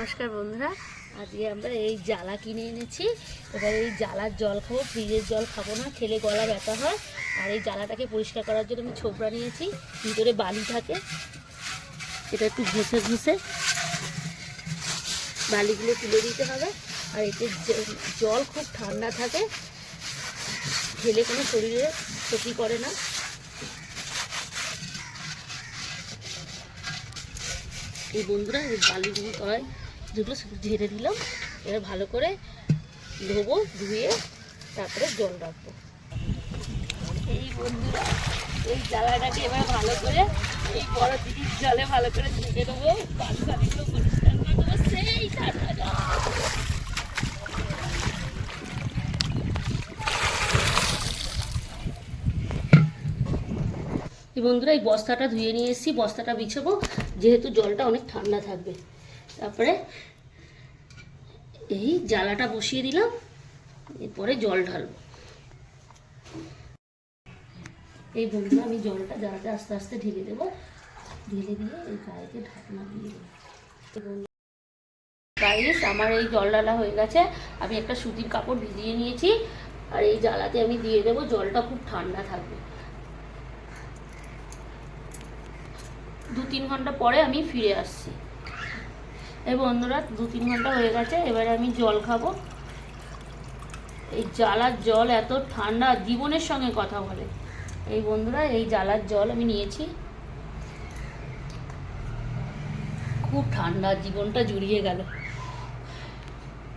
নমস্কার বন্ধুরা, আজকে আমরা এই জ্বালা কিনে এনেছি। এবার এই জ্বালার জল খাবো, ফ্রিজের জল খাবো না, খেলে গলা ব্যথা হয়। আর এই জ্বালাটাকে পরিষ্কার করার জন্য আমি ছোবড়া নিয়েছি, ভিতরে বালি থাকে, এটা একটু ঘষে ঘষে বালিগুলো তুলে দিতে হবে। আর এতে জল খুব ঠান্ডা থাকে, খেলে কোনো শরীরে ক্ষতি করে না। এই বন্ধুরা এই বালিগুলো তলায় যেগুলো সেগুলো ঝেড়ে দিলাম। এবার ভালো করে ধোবো, ধুয়ে তারপরে জল রাখবো। এই বন্ধুরা এই জ্বালাটাকে এবার ভালো করে এই বড় দিদির জলে ভালো করে ধুয়ে দেবো, বালিগুলো পরিষ্কার করে দেবো। সেই ঠান্ডা বন্ধুরা এই বস্তাটা ধুয়ে নিয়ে এসেছি, বস্তাটা বিছাবো যেহেতু জলটা অনেক ঠান্ডা থাকবে। তারপরে এই জ্বালাটা বসিয়ে দিলাম, এরপরে জল ঢালবো। এই বন্ধুরা আমি জলটা জ্বালাতে আস্তে আস্তে ঢেলে দেবো, ঢেলে দিয়ে এই গায়েতে ঢাকনা দিয়ে দেবো। গাইস, আমার এই জল ঢালা হয়ে গেছে। আমি একটা সুতির কাপড় ভিজিয়ে নিয়েছি, আর এই জ্বালাতে আমি দিয়ে দেবো। জলটা খুব ঠান্ডা থাকবে। 2-3 ঘন্টা পরে আমি ফিরে আসছি। এই বন্ধুরা 2-3 ঘন্টা হয়ে গেছে, এবারে আমি জল খাবো। এই জ্বালার জল এত ঠান্ডা, জীবনের সঙ্গে কথা বলে। এই বন্ধুরা এই জ্বালার জল আমি নিয়েছি, খুব ঠান্ডা, জীবনটা জুড়িয়ে গেল।